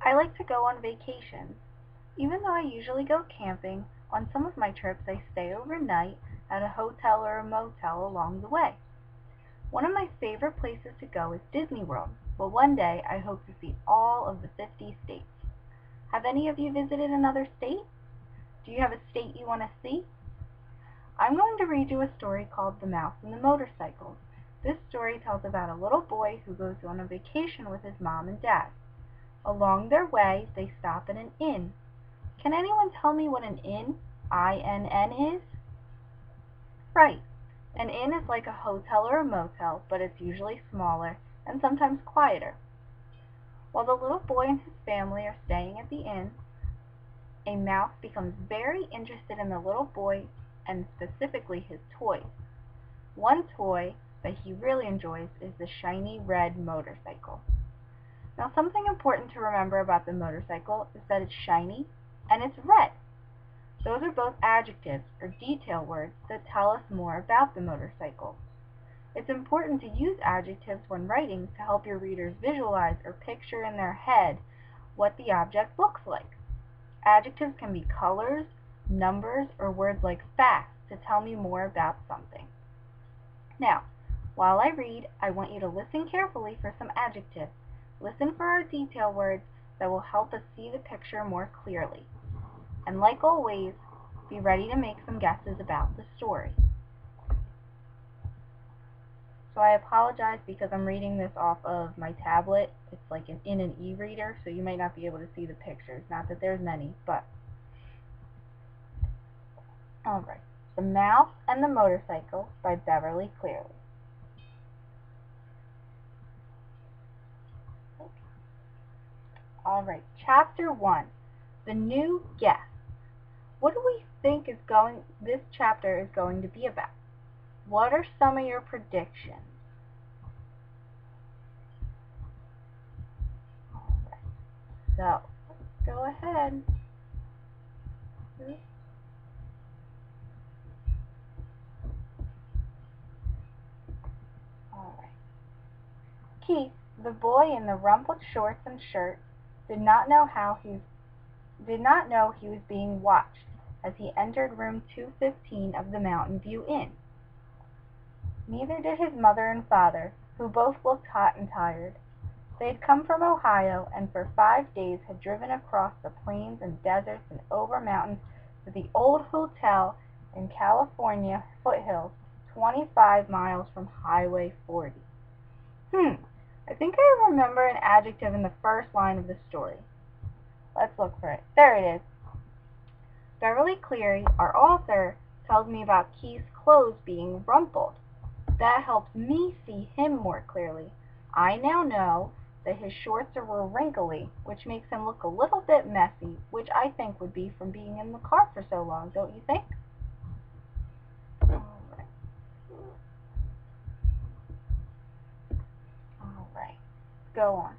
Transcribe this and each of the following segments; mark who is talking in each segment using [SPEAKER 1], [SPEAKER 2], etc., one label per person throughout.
[SPEAKER 1] I like to go on vacations. Even though I usually go camping, on some of my trips I stay overnight at a hotel or a motel along the way. One of my favorite places to go is Disney World, but one day I hope to see all of the 50 states. Have any of you visited another state? Do you have a state you want to see? I'm going to read you a story called The Mouse and the Motorcycle. This story tells about a little boy who goes on a vacation with his mom and dad. Along their way, they stop at an inn. Can anyone tell me what an inn, I-N-N, is? Right. An inn is like a hotel or a motel, but it's usually smaller and sometimes quieter. While the little boy and his family are staying at the inn, a mouse becomes very interested in the little boy and specifically his toys. One toy that he really enjoys is the shiny red motorcycle. Now, something important to remember about the motorcycle is that it's shiny and it's red. Those are both adjectives or detail words that tell us more about the motorcycle. It's important to use adjectives when writing to help your readers visualize or picture in their head what the object looks like. Adjectives can be colors, numbers, or words like fast to tell me more about something. Now, while I read, I want you to listen carefully for some adjectives. Listen for our detail words that will help us see the picture more clearly. And like always, be ready to make some guesses about the story. So I apologize because I'm reading this off of my tablet. It's like in an e-reader, so you might not be able to see the pictures. Not that there's many, but... Alright, The Mouse and the Motorcycle by Beverly Cleary. Alright, Chapter 1, The New Guest. What do we think this chapter is going to be about? What are some of your predictions? Alright, so let's go ahead. Alright. Keith, the boy in the rumpled shorts and shirt, did not know he was being watched as he entered room 215 of the Mountain View Inn. Neither did his mother and father, who both looked hot and tired. They had come from Ohio and for 5 days had driven across the plains and deserts and over mountains to the old hotel in California foothills, 25 miles from Highway 40. I think I remember an adjective in the first line of the story. Let's look for it. There it is. Beverly Cleary, our author, tells me about Keith's clothes being rumpled. That helps me see him more clearly. I now know that his shorts were wrinkly, which makes him look a little bit messy, which I think would be from being in the car for so long, don't you think? Alright, go on.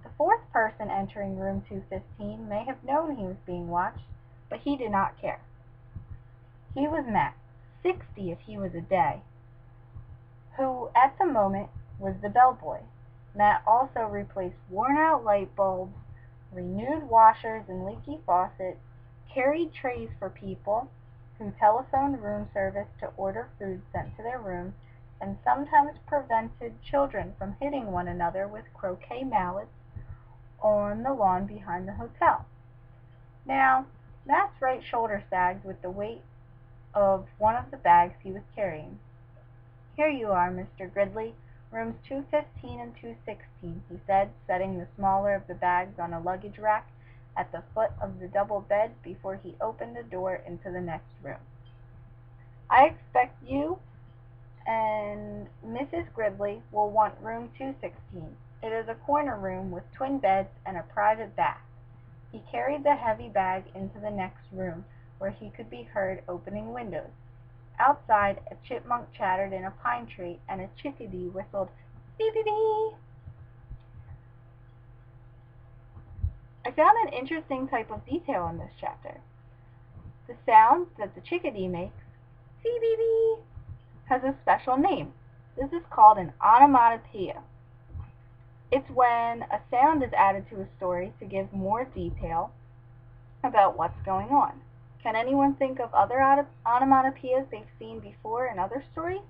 [SPEAKER 1] The fourth person entering room 215 may have known he was being watched, but he did not care. He was Matt, 60 if he was a day, who at the moment was the bellboy. Matt also replaced worn-out light bulbs, renewed washers and leaky faucets, carried trays for people, who telephoned room service to order food sent to their rooms, and sometimes prevented children from hitting one another with croquet mallets on the lawn behind the hotel. Now, Matt's right shoulder sagged with the weight of one of the bags he was carrying. "Here you are, Mr. Gridley, rooms 215 and 216, he said, setting the smaller of the bags on a luggage rack at the foot of the double bed before he opened the door into the next room. "I expect you and Mrs. Gridley will want room 216. It is a corner room with twin beds and a private bath." He carried the heavy bag into the next room, where he could be heard opening windows. Outside, a chipmunk chattered in a pine tree, and a chickadee whistled, "Bee-bee-bee." I found an interesting type of detail in this chapter. The sound that the chickadee makes, "bee-bee-bee," has a special name. This is called an onomatopoeia. It's when a sound is added to a story to give more detail about what's going on. Can anyone think of other onomatopoeias they've seen before in other stories?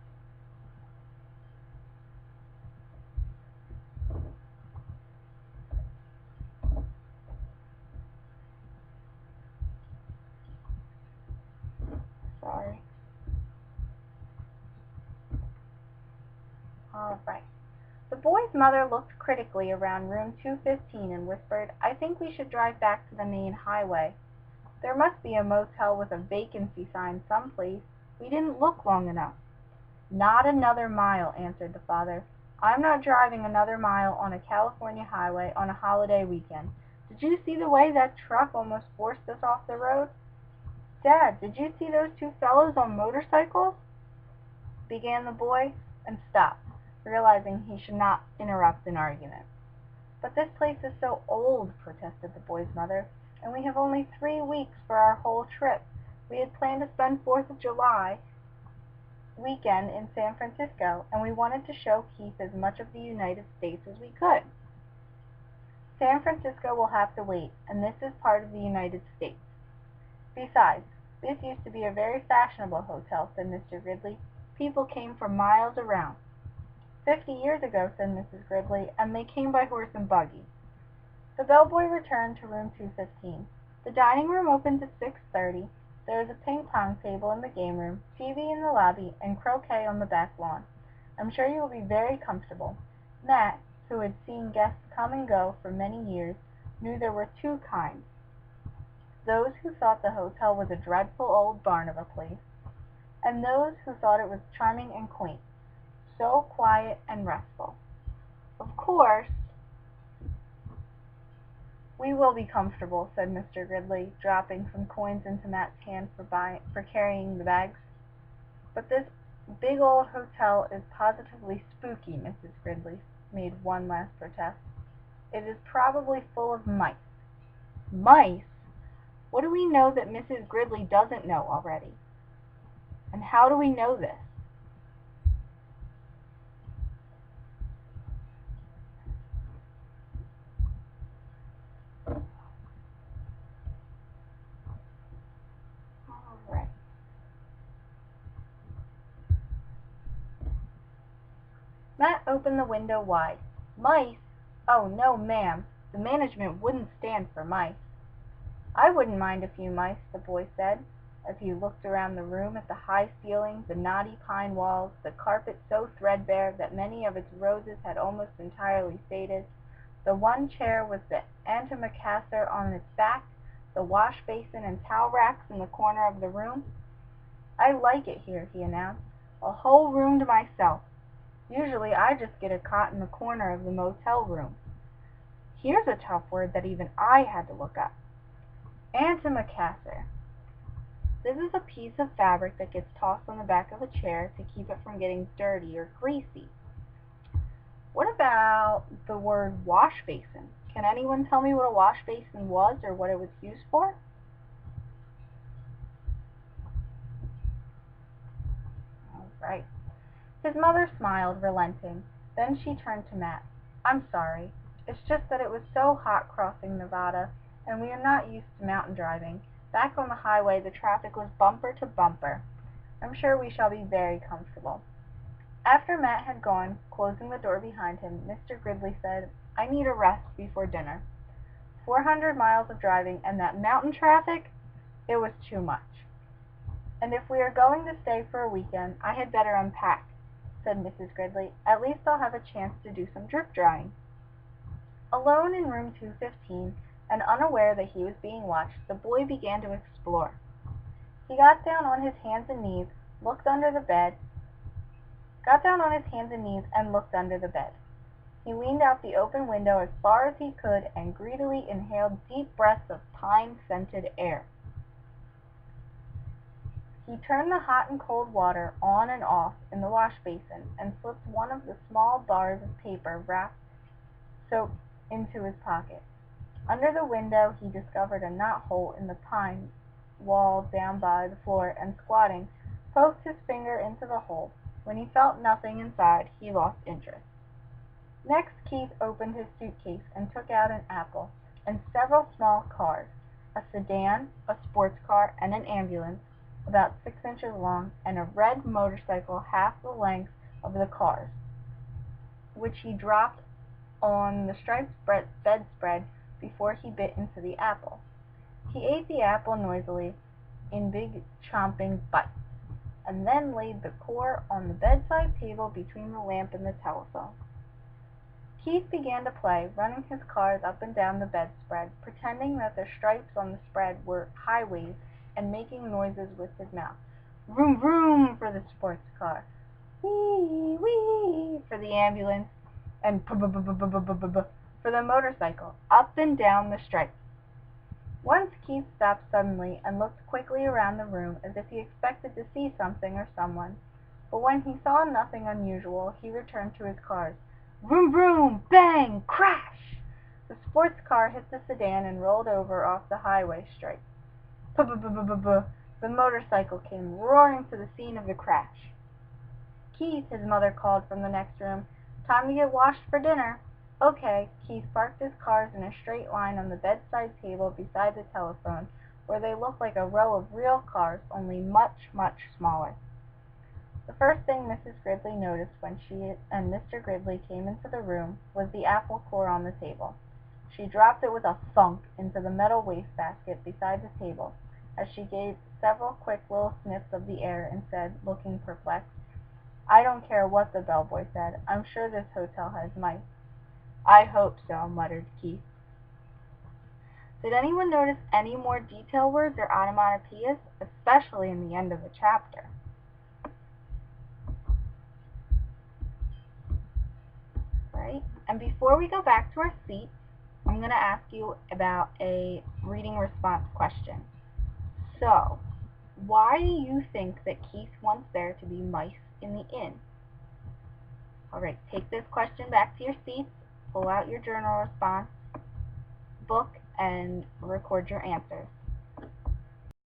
[SPEAKER 1] Sorry. All right. The boy's mother looked critically around room 215 and whispered, "I think we should drive back to the main highway. There must be a motel with a vacancy sign someplace. We didn't look long enough." "Not another mile," answered the father. "I'm not driving another mile on a California highway on a holiday weekend. Did you see the way that truck almost forced us off the road?" "Dad, did you see those two fellows on motorcycles?" began the boy, and stopped, realizing he should not interrupt an argument. "But this place is so old," protested the boy's mother, "and we have only 3 weeks for our whole trip. We had planned to spend 4th of July weekend in San Francisco, and we wanted to show Keith as much of the United States as we could." "San Francisco will have to wait, and this is part of the United States. Besides, this used to be a very fashionable hotel," said Mr. Gridley. "People came from miles around." "50 years ago," said Mrs. Gridley, "and they came by horse and buggy." The bellboy returned to room 215. The dining room opened at 6:30. There was a ping-pong table in the game room, TV in the lobby, and croquet on the back lawn. "I'm sure you will be very comfortable." Matt, who had seen guests come and go for many years, knew there were two kinds: those who thought the hotel was a dreadful old barn of a place, and those who thought it was charming and quaint, so quiet and restful. "Of course we will be comfortable," said Mr. Gridley, dropping some coins into Matt's hand for carrying the bags. "But this big old hotel is positively spooky." Mrs. Gridley made one last protest. "It is probably full of mice." "Mice? What do we know that Mrs. Gridley doesn't know already? And how do we know this?" All right. Matt opened the window wide. "Mice? Oh, no, ma'am. The management wouldn't stand for mice." "I wouldn't mind a few mice," the boy said, as he looked around the room at the high ceiling, the knotty pine walls, the carpet so threadbare that many of its roses had almost entirely faded, the one chair with the antimacassar on its back, the wash basin and towel racks in the corner of the room. "I like it here," he announced. "A whole room to myself. Usually I just get a cot in the corner of the motel room." Here's a tough word that even I had to look up. Antimacassar. This is a piece of fabric that gets tossed on the back of a chair to keep it from getting dirty or greasy. What about the word wash basin? Can anyone tell me what a wash basin was or what it was used for? All right. His mother smiled, relenting. Then she turned to Matt. "I'm sorry. It's just that it was so hot crossing Nevada, and we are not used to mountain driving. Back on the highway the traffic was bumper to bumper. I'm sure we shall be very comfortable." After Matt had gone, closing the door behind him, Mr. Gridley said, "I need a rest before dinner. 400 miles of driving and that mountain traffic, it was too much. And if we are going to stay for a weekend, I had better unpack," said Mrs. Gridley. "At least I'll have a chance to do some drip drying." Alone in room 215, and unaware that he was being watched, the boy began to explore. He got down on his hands and knees, and looked under the bed. He leaned out the open window as far as he could and greedily inhaled deep breaths of pine-scented air. He turned the hot and cold water on and off in the wash basin, and slipped one of the small bars of paper wrapped soap into his pocket. Under the window he discovered a knot-hole in the pine wall down by the floor, and squatting, poked his finger into the hole. When he felt nothing inside, he lost interest. Next, Keith opened his suitcase and took out an apple and several small cars, a sedan, a sports car, and an ambulance about 6 inches long, and a red motorcycle half the length of the cars, which he dropped on the striped bedspread before he bit into the apple. He ate the apple noisily in big chomping bites, and then laid the core on the bedside table between the lamp and the telephone. Keith began to play, running his cars up and down the bedspread, pretending that the stripes on the spread were highways and making noises with his mouth. Vroom vroom for the sports car, wee wee for the ambulance, and for the motorcycle, up and down the stripes. Once Keith stopped suddenly and looked quickly around the room as if he expected to see something or someone, but when he saw nothing unusual he returned to his cars. Vroom vroom, bang, crash! The sports car hit the sedan and rolled over off the highway stripe. The motorcycle came roaring to the scene of the crash. Keith, his mother called from the next room. Time to get washed for dinner. Okay. Keith parked his cars in a straight line on the bedside table beside the telephone, where they looked like a row of real cars, only much, much smaller. The first thing Mrs. Gridley noticed when she and Mr. Gridley came into the room was the apple core on the table. She dropped it with a thunk into the metal wastebasket beside the table, as she gave several quick little sniffs of the air and said, looking perplexed, "I don't care what the bellboy said. I'm sure this hotel has mice." "I hope so," muttered Keith. Did anyone notice any more detail words or onomatopoeias, especially in the end of the chapter? Right? And before we go back to our seats, I'm going to ask you about a reading response question. So, why do you think that Keith wants there to be mice in the inn? Alright, take this question back to your seats, pull out your journal response book, and record your answers.